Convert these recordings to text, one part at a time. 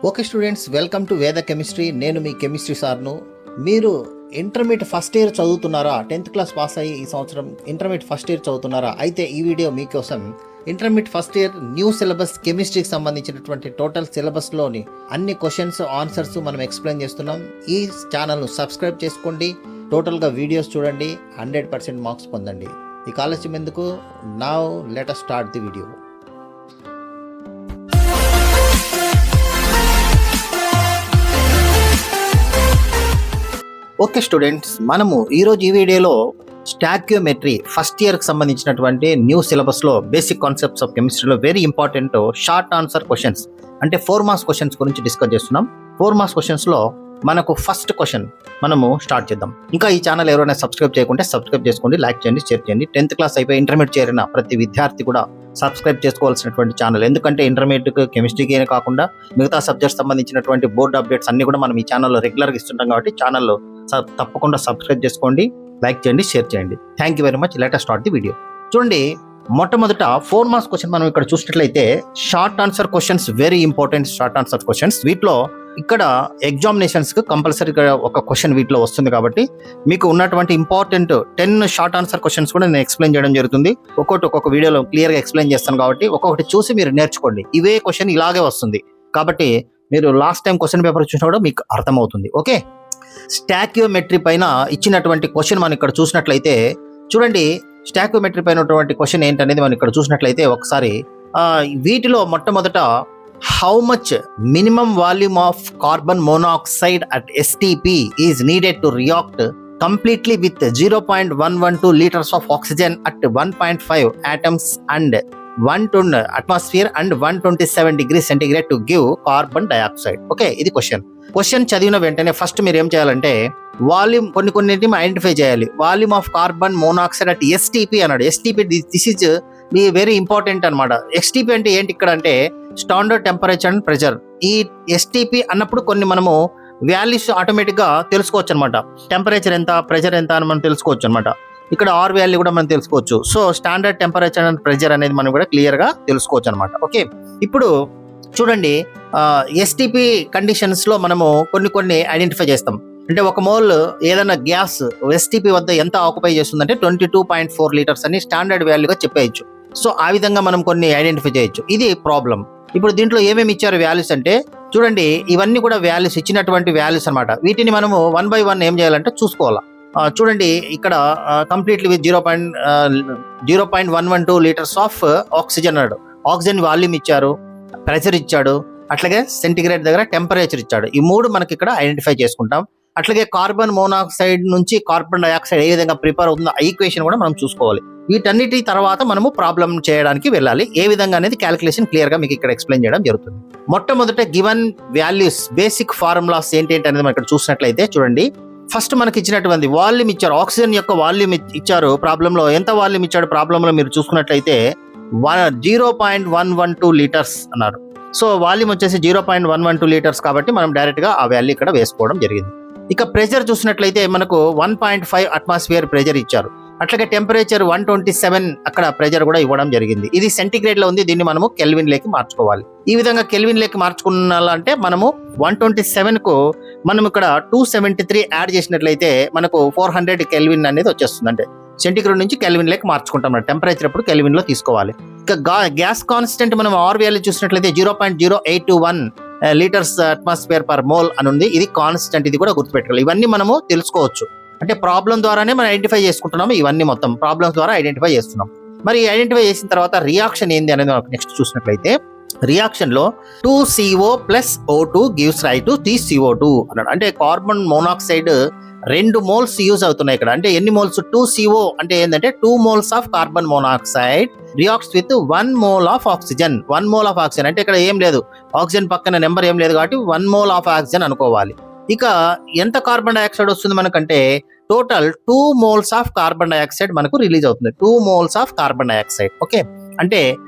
Okay students, welcome to వేద chemistry. నేను మీ chemistry సార్ను. మీరు ఇంటర్మీడియట్ ఫస్ట్ ఇయర్ చదువుతున్నారా? 10th క్లాస్ పాస్ అయ్యి ఈ సంవత్సరం ఇంటర్మీడియట్ ఫస్ట్ ఇయర్ చదువుతున్నారా? అయితే ఈ వీడియో మీకోసం. Intermediate first year new syllabus కెమిస్ట్రీకి సంబంధించినటువంటి టోటల్ సిలబస్లోని అన్ని క్వశ్చన్స్ ఆన్సర్స్ మనం ఎక్స్ప్లెయిన్ చేస్తున్నాం. ఈ ఛానల్ను సబ్స్క్రైబ్ చేసుకోండి, టోటల్గా వీడియోస్ చూడండి, 100% మార్క్స్ పొందండి. ఈ ఆలస్యం ఎందుకు? Now let us start the video. Okay students, మనము ఈరోజు ఈ వీడియోలో స్టాక్యోమెట్రీ ఫస్ట్ ఇయర్కి సంబంధించినటువంటి న్యూ సిలబస్లో బేసిక్ కాన్సెప్ట్స్ ఆఫ్ కెమిస్ట్రీలో very important short answer questions అంటే 4 మార్క్స్ క్వశ్చన్స్ గురించి డిస్కస్ చేస్తున్నాం. 4 మార్క్స్ క్వశ్చన్స్లో మనకు ఫస్ట్ క్వశ్చన్ మనము స్టార్ట్ చేద్దాం. ఇంకా ఈ ఛానల్ ఎవరైనా సబ్స్క్రైబ్ చేయకుంటే సబ్స్క్రైబ్ చేసుకోండి, లైక్ చేయండి, షేర్ చేయండి. 10th క్లాస్ అయిపోయి ఇంటర్మీడియట్ చేరిన ప్రతి విద్యార్థి కూడా సబ్స్క్రైబ్ చేసుకోవాల్సినటువంటి ఛానల్. ఎందుకంటే ఇంటర్మీడియట్ కెమిస్ట్రీకి కాకుండా మిగతా సబ్జెక్ట్స్ సంబంధించినటువంటి బోర్డ్ అప్డేట్స్ అన్ని కూడా మనం ఈ ఛానల్లో రెగ్యులర్గా ఇస్తుంటాం. కాబట్టి ఛానల్లో తప్పకుండా సబ్స్క్రైబ్ చేసుకోండి, లైక్ చేయండి, షేర్ చేయండి. Thank you very much. Let us start the video. చూడండి, మొట్టమొదట 4 మార్క్స్ క్వశ్చన్ మనం ఇక్కడ చూసినట్లయితే short answer questions, very important short answer questions. వీటిలో ఇక్కడ ఎగ్జామినేషన్స్కి కంపల్సరీగా ఒక క్వశ్చన్ వీటిలో వస్తుంది. కాబట్టి మీకు ఉన్నటువంటి ఇంపార్టెంట్ 10 షార్ట్ ఆన్సర్ క్వశ్చన్స్ కూడా నేను ఎక్స్ప్లెయిన్ చేయడం జరుగుతుంది. ఒక్కొక్క వీడియోలో క్లియర్గా ఎక్స్ప్లెయిన్ చేస్తాను. కాబట్టి ఒక్కొక్కటి చూసి మీరు నేర్చుకోండి. ఇవే క్వశ్చన్ ఇలాగే వస్తుంది కాబట్టి మీరు లాస్ట్ టైం క్వశ్చన్ పేపర్ చూసినా కూడా మీకు అర్థమవుతుంది. ఓకే, స్టాక్యోమెట్రీ పైన ఇచ్చినటువంటి క్వశ్చన్ మనం ఇక్కడ చూసినట్లయితే చూడండి, స్టాక్యోమెట్రీ పైన ఉన్నటువంటి క్వశ్చన్ ఏంటనేది మనం ఇక్కడ చూసినట్లయితే ఒకసారి వీటిలో మొట్టమొదట how much minimum volume of carbon monoxide at STP is needed to react completely with 0.112 liters of oxygen at 1.5 atoms and 1 atmosphere and 127 degrees centigrade to give carbon dioxide. Okay, ఇది question చదివిన వెంటనే first మీరు ఏం చేయాలంటే volume కొన్నింటిని identify చేయాలి. Volume of carbon monoxide at STP అన్నాడు. STP this is very important అనమాట. STP అంటే ఏంటి ఇక్కడ అంటే స్టాండర్డ్ టెంపరేచర్ అండ్ ప్రెషర్. ఈ STP అన్నప్పుడు కొన్ని మనము వాల్యూస్ ఆటోమేటిక్గా తెలుసుకోవచ్చు అనమాట. టెంపరేచర్ ఎంత, ప్రెషర్ ఎంత అని మనం తెలుసుకోవచ్చు అనమాట. ఇక్కడ R వాల్యూ కూడా మనం తెలుసుకోవచ్చు. So standard temperature and pressure అనేది మనం కూడా క్లియర్గా తెలుసుకోవచ్చు అనమాట. ఓకే, ఇప్పుడు చూడండి, STP కండిషన్స్లో మనము కొన్ని ఐడెంటిఫై చేస్తాం. అంటే ఒక మోల్ ఏదైనా గ్యాస్ STP వద్ద ఎంత ఆక్యుపై చేస్తుందంటే 22.4 liters అని స్టాండర్డ్ వాల్యూగా చెప్పేయచ్చు. సో ఆ విధంగా మనం కొన్ని ఐడెంటిఫై చేయొచ్చు. ఇది ప్రాబ్లం. ఇప్పుడు దీంట్లో ఏమేమి ఇచ్చారు వాల్యూస్ అంటే చూడండి, ఇవన్నీ కూడా వాల్యూస్ ఇచ్చినటువంటి వాల్యూస్ అనమాట. వీటిని మనము 1 by 1 ఏం చేయాలంటే చూసుకోవాలా. చూడండి, ఇక్కడ completely with 0.112 liters of oxygen అన్నాడు. ఆక్సిజన్ వాల్యూమ్ ఇచ్చారు, ప్రెషర్ ఇచ్చాడు, అట్లాగే సెంటిగ్రేడ్ దగ్గర టెంపరేచర్ ఇచ్చాడు. ఈ 3 మనకి ఇక్కడ ఐడెంటిఫై చేసుకుంటాం. అట్లాగే కార్బన్ మోనాక్సైడ్ నుంచి కార్బన్ డైఆక్సైడ్ ఏ విధంగా ప్రిపేర్ అవుతుందో ఆ ఈక్వేషన్ కూడా మనం చూసుకోవాలి. వీటన్నిటి తర్వాత మనము ప్రాబ్లం చేయడానికి వెళ్ళాలి. ఏ విధంగా అనేది క్యాలిక్యులేషన్ క్లియర్ గా మీకు ఇక్కడ ఎక్స్ప్లెయిన్ చేయడం జరుగుతుంది. మొట్టమొదట గివెన్ వాల్యూస్, బేసిక్ ఫార్ములాస్ ఏంటి అనేది మనం ఇక్కడ చూసినట్లయితే చూడండి, ఫస్ట్ మనకి ఇచ్చినటువంటి వాల్యూమ్ ఇచ్చారు. ఆక్సిజన్ యొక్క వాల్యూమ్ ఇచ్చారు. ప్రాబ్లంలో ఎంత వాల్యూమ్ ఇచ్చాడు ప్రాబ్లంలో మీరు చూసుకున్నట్లయితే 0.112 liters అన్నారు. సో వాల్యూమ్ వచ్చేసి 0.112 liters కాబట్టి మనం డైరెక్ట్ గా ఆ వాల్యూ ఇక్కడ వేసుకోవడం జరిగింది. ఇక ప్రెషర్ చూసినట్లయితే మనకు 1.5 atmosphere ప్రెషర్ ఇచ్చారు. అట్లాగే టెంపరేచర్ 127 అక్కడ ప్రెషర్ కూడా ఇవ్వడం జరిగింది. ఇది సెంటిగ్రేడ్ లో ఉంది, దీన్ని మనము కెల్విన్ లేకి మార్చుకోవాలి. ఈ విధంగా కెల్విన్ లేకి మార్చుకున్నాలంటే మనము 127 కు మనం ఇక్కడ 273 యాడ్ చేసినట్లయితే మనకు 400 కెల్విన్ అనేది వచ్చేస్తుంది. అంటే సెంటిగ్రేడ్ నుంచి కెల్విన్ లేకి మార్చుకుంటాం. టెంపరేచర్ అప్పుడు కెల్విన్ లో తీసుకోవాలి. ఇక గ్యాస్ కాన్స్టెంట్ మనం R వాల్యూ చూసినట్లయితే 0.0821 liters atmosphere per mole అని ఉంది. ఇది కాన్స్టెంట్, ఇది కూడా గుర్తుపెట్టుకోవాలి. ఇవన్నీ మనము తెలుసుకోవచ్చు. అంటే ప్రాబ్లం ద్వారానే మనం ఐడెంటిఫై చేసుకుంటున్నాము. ఇవన్నీ మొత్తం ప్రాబ్లమ్స్ ద్వారా ఐడెంటిఫై చేస్తున్నాం. మరి ఐడెంటిఫై చేసిన తర్వాత రియాక్షన్ ఏంది అనేది నెక్స్ట్ చూసినట్లయితే రియాక్షన్ లో 2CO + O2 gives right to 3CO2 అన్నాడు. అంటే కార్బన్ మోనాక్సైడ్ 2 moles యూజ్ అవుతున్నాయి ఇక్కడ. అంటే ఎన్ని మోల్స్? 2CO అంటే ఏంటంటే 2 moles of carbon monoxide reacts with 1 mole of oxygen. 1 mole of oxygen అంటే ఇక్కడ ఏం లేదు, ఆక్సిజన్ పక్కన నెంబర్ ఏం లేదు కాబట్టి 1 mole ఆఫ్ ఆక్సిజన్ అనుకోవాలి. ఇక ఎంత కార్బన్ డైఆక్సైడ్ వస్తుంది మనకంటే total 2 moles of carbon dioxide మనకు రిలీజ్ అవుతుంది. 2 moles of carbon dioxide. Okay, అంటే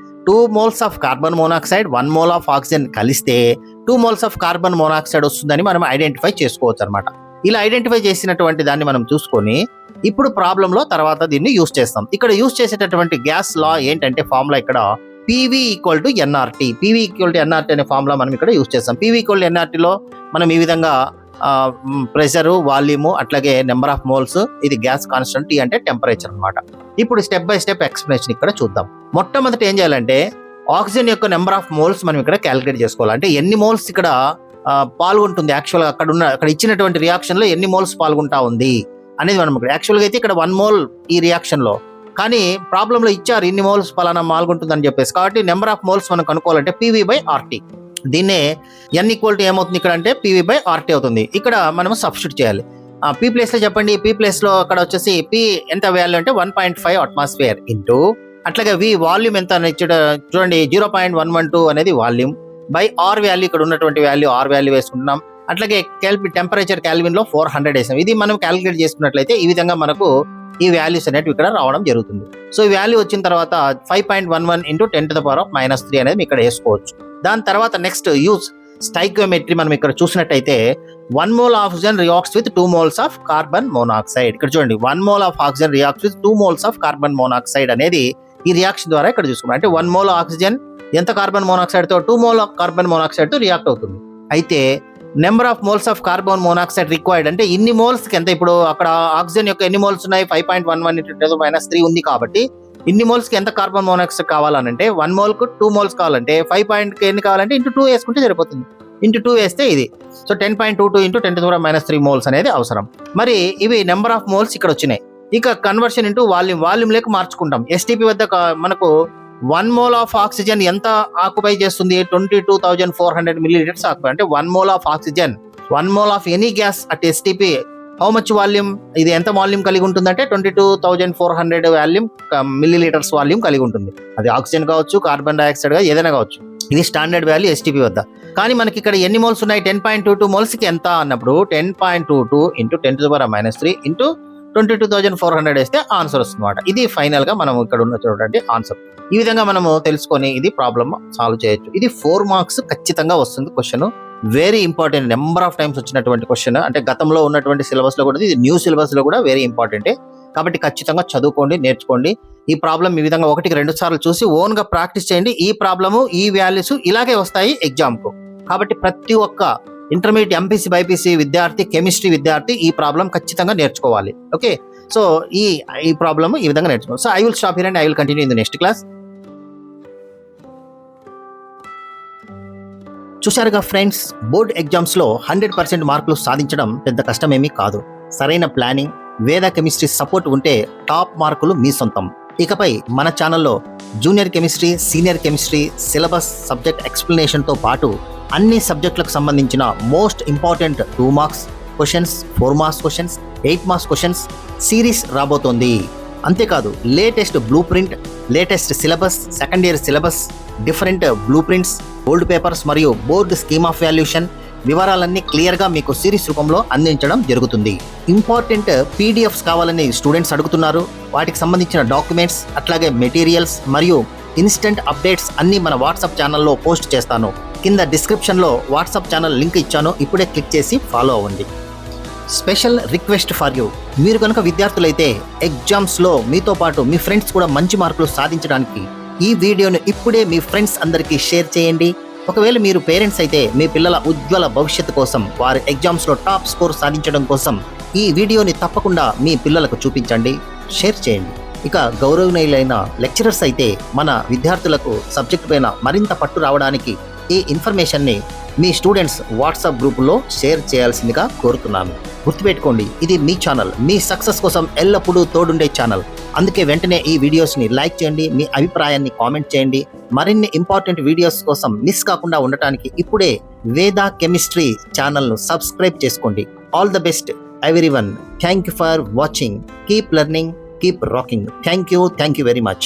2 moles of carbon monoxide 1 mole of oxygen కలిస్తే 2 moles ఆఫ్ కార్బన్ మోనాక్సైడ్ వస్తుందని మనం ఐడెంటిఫై చేసుకోవచ్చు అనమాట. ఇలా ఐడెంటిఫై చేసినటువంటి దాన్ని మనం చూసుకొని ఇప్పుడు ప్రాబ్లంలో తర్వాత దీన్ని యూజ్ చేస్తాం. ఇక్కడ యూజ్ చేసేటటువంటి గ్యాస్ లా ఏంటంటే ఫార్ములా ఇక్కడ PV equal to NRT. PV equal to NRT అనే ఫార్ములా మనం ఇక్కడ యూజ్ చేస్తాం. పీవీ ఈక్వల్ టు ఎన్ఆర్టీలో మనం ఈ విధంగా ప్రెషరు, వాల్యూము, అట్లాగే నెంబర్ ఆఫ్ మోల్స్, ఇది గ్యాస్ కాన్స్టెంట్, టీ అంటే టెంపరేచర్ అనమాట. ఇప్పుడు స్టెప్ బై స్టెప్ ఎక్స్ప్లెనేషన్ ఇక్కడ చూద్దాం. మొట్టమొదటి ఏం చేయాలంటే ఆక్సిజన్ యొక్క నెంబర్ ఆఫ్ మోల్స్ మనం ఇక్కడ క్యాలిక్యులేట్ చేసుకోవాలి. అంటే ఎన్ని మోల్స్ ఇక్కడ పాల్గొంటుంది, యాక్చువల్గా అక్కడ ఇచ్చినటువంటి రియాక్షన్ లో ఎన్ని మోల్స్ పాల్గొంటా ఉంది అనేది మనం ఇక్కడ యాక్చువల్గా అయితే ఇక్కడ 1 మోల్ ఈ రియాక్షన్ లో, కానీ ప్రాబ్లంలో ఇచ్చారు ఇన్ని మోల్స్ పలానా పాల్గొంటుంది అని చెప్పేసి. కాబట్టి నెంబర్ ఆఫ్ మోల్స్ మనం కనుక్కోవాలంటే పీవీ బై ఆర్టీ. దీన్నే ఎన్ ఈక్వల్ టు ఏమవుతుంది ఇక్కడ అంటే పీవీ బై ఆర్టీ అవుతుంది. ఇక్కడ మనం సబ్స్టిట్యూట్ చేయాలి. పీ ప్లేస్ లో చెప్పండి. పీ ప్లేస్ లో అక్కడ వచ్చేసి పీ ఎంత వాల్యూ అంటే 1.5 అట్మాస్ఫియర్ ఇంటూ, అట్లాగే వి వాల్యూమ్ ఎంత చూడండి 0.112 అనేది వాల్యూమ్ బై ఆర్ వాల్యూ, ఇక్కడ ఉన్నటువంటి వాల్యూ ఆర్ వాల్యూ వేసుకుంటున్నాం. అట్లాగే టెంపరేచర్ క్యాల్విన్ లో 400 వేసాం. ఇది మనం క్యాలిక్యులేట్ చేసుకున్నట్లయితే ఈ విధంగా మనకు ఈ వాల్యూస్ అనేవి ఇక్కడ రావడం జరుగుతుంది. సో ఈ వాల్యూ వచ్చిన తర్వాత 5.11 ఇంటూ 10⁻³ అనేది ఇక్కడ వేసుకోవచ్చు. దాని తర్వాత నెక్స్ట్ యూజ్ స్టైకియోమెట్రీ. మనం ఇక్కడ చూసినట్టయితే 1 mole oxygen reacts with 2 moles of carbon monoxide. ఇక్కడ చూడండి 1 mole of oxygen reacts with 2 moles of carbon monoxide అనేది ఈ రియాక్షన్ ద్వారా ఇక్కడ చూసుకున్నాం. అంటే 1 మోల్ ఆక్సిజన్ ఎంత కార్బన్ మోనాక్సైడ్ తో 2 మోల్ ఆఫ్ కార్బన్ మోనాక్సైడ్ తో రియాక్ట్ అవుతుంది. అయితే number of moles of carbon monoxide required అంటే ఇన్ని మోల్స్ కి ఎంత, ఇప్పుడు అక్కడ ఆక్సిజన్ యొక్క ఎన్ని మోల్స్ ఉన్నాయి 5.11 ఇంటూ 10⁻³ ఉంది కాబట్టి ఇన్ని మోల్స్ కి ఎంత కార్బన్ మోనాక్సైడ్ కావాలంటే 1 మోల్ కు 2 మోల్స్ కావాలంటే 5 ఎన్ని కావాలంటే ఇంటూ 2 వేసుకుంటే సరిపోతుంది. ఇంటూ 2 వేస్తే ఇది. సో 10.22 ఇంటూ 10⁻³ మోల్స్ అనేది అవసరం. మరి ఇవి నెంబర్ ఆఫ్ మోల్స్ ఇక్కడ వచ్చినాయి. ఇక కన్వర్షన్ ఇంటూ వాల్యూమ్ లేక మార్చుకుంటాం. ఎస్టీపీ వద్ద మనకు 1 మోల్ ఆఫ్ ఆక్సిజన్ ఎంత ఆక్యుపై చేస్తుంది 22,400 మిల్లీలీటర్స్ ఆక్యుపై. అంటే 1 mole of oxygen 1 mole of any gas at STP how much volume, ఇది ఎంత వాల్యూమ్ కలిగి ఉంటుందంటే 22,400 వాల్యూమ్ మిల్లీలీటర్స్ వాల్యూమ్ కలిగి ఉంటుంది. అది ఆక్సిజన్ కావచ్చు, కార్బన్ డైఆక్సైడ్ గా ఏదైనా కావచ్చు. ఇది స్టాండర్డ్ వాల్యూ ఎస్టీపీ వద్ద. కానీ మనకి ఇక్కడ ఎన్ని మోల్స్ ఉన్నాయి 10.22 మోల్స్ కి ఎంత అన్నప్పుడు 10.22 ఇంటూ 10⁻³ ఇంటూ 22,400 వేస్తే ఆన్సర్ వస్తుందన్నమాట. ఇది ఫైనల్ గా మనం ఇక్కడ ఉన్న చూడండి ఆన్సర్. ఈ విధంగా మనము తెలుసుకొని ఇది ప్రాబ్లమ్ సాల్వ్ చేయొచ్చు. ఇది 4 మార్క్స్ ఖచ్చితంగా వస్తుంది question. Very important, number of times వచ్చినటువంటి క్వశ్చన్. అంటే గతంలో ఉన్నటువంటి సిలబస్ లో కూడా, ఇది న్యూ సిలబస్ లో కూడా వెరీ ఇంపార్టెంటే. కాబట్టి ఖచ్చితంగా చదువుకోండి, నేర్చుకోండి. ఈ ప్రాబ్లం ఈ విధంగా 1-2 సార్లు చూసి ఓన్ గా ప్రాక్టీస్ చేయండి. ఈ ప్రాబ్లము, ఈ వాల్యూస్ ఇలాగే వస్తాయి ఎగ్జామ్ కు. కాబట్టి ప్రతి ఒక్క ఇంటర్మీడియట్ ఎంపీసీ బైపీసీ విద్యార్థి, కెమిస్ట్రీ విద్యార్థి ఈ ప్రాబ్లం ఖచ్చితంగా నేర్చుకోవాలి. ఓకే, సో ఈ ప్రాబ్లమ్ ఈ విధంగా నేర్చుకోవాలి. So I will stop here and I will continue in the next class. చూశారుగా ఫ్రెండ్స్, బోర్డ్ ఎగ్జామ్స్ లో 100% మార్కులు సాధించడం పెద్ద కష్టమేమీ కాదు. సరైన ప్లానింగ్, వేద కెమిస్ట్రీ సపోర్ట్ ఉంటే టాప్ మార్కులు మీ సొంతం. ఇకపై మన ఛానల్లో junior chemistry, senior chemistry syllabus, subject explanation తో పాటు అన్ని సబ్జెక్టులకు సంబంధించిన most important 2 marks questions, 4 marks questions, 8 marks questions series రాబోతోంది. అంతేకాదు latest blue print, latest syllabus, second year syllabus, different blue prints, old papers మరియు బోర్డు స్కీమ్ ఆఫ్ వాల్యూషన్ వివరాలన్నీ clear గా మీకు సిరీస్ రూపంలో అందించడం జరుగుతుంది. ఇంపార్టెంట్ పీడిఎఫ్స్ కావాలని స్టూడెంట్స్ అడుగుతున్నారు. వాటికి సంబంధించిన డాక్యుమెంట్స్, అట్లాగే మెటీరియల్స్ మరియు ఇన్స్టెంట్ అప్డేట్స్ అన్ని మన వాట్సాప్ ఛానల్లో పోస్ట్ చేస్తాను. కింద డిస్క్రిప్షన్ లో వాట్సాప్ ఛానల్ లింక్ ఇచ్చాను. ఇప్పుడే క్లిక్ చేసి ఫాలో అవ్వండి. స్పెషల్ రిక్వెస్ట్ ఫర్ యూ, మీరు కనుక విద్యార్థులైతే ఎగ్జామ్స్ లో మీతో పాటు మీ ఫ్రెండ్స్ కూడా మంచి మార్కులు సాధించడానికి ఈ వీడియోను ఇప్పుడే మీ ఫ్రెండ్స్ అందరికీ షేర్ చేయండి. ఒకవేళ మీరు పేరెంట్స్ అయితే మీ పిల్లల ఉజ్వల భవిష్యత్తు కోసం, వారి ఎగ్జామ్స్ లో టాప్ స్కోర్ సాధించడం కోసం ఈ వీడియోని తప్పకుండా మీ పిల్లలకు చూపించండి, షేర్ చేయండి. ఇక గౌరవనీయులైన లెక్చరర్స్ అయితే మన విద్యార్థులకు సబ్జెక్ట్ పైన మరింత పట్టు రావడానికి ఈ ఇన్ఫర్మేషన్ని మీ స్టూడెంట్స్ వాట్సాప్ గ్రూపులో షేర్ చేయాల్సిందిగా కోరుతున్నాను. గుర్తుపెట్టుకోండి, ఇది మీ ఛానల్, మీ సక్సెస్ కోసం ఎల్లప్పుడూ తోడుండే ఛానల్. అందుకే వెంటనే ఈ వీడియోస్ని లైక్ చేయండి, మీ అభిప్రాయాన్ని కామెంట్ చేయండి. మరిన్ని ఇంపార్టెంట్ వీడియోస్ కోసం మిస్ కాకుండా ఉండటానికి ఇప్పుడే వేద కెమిస్ట్రీ ఛానల్ను సబ్స్క్రైబ్ చేసుకోండి. All the best everyone. Thank you for watching. Keep learning, keep rocking. Thank you very much.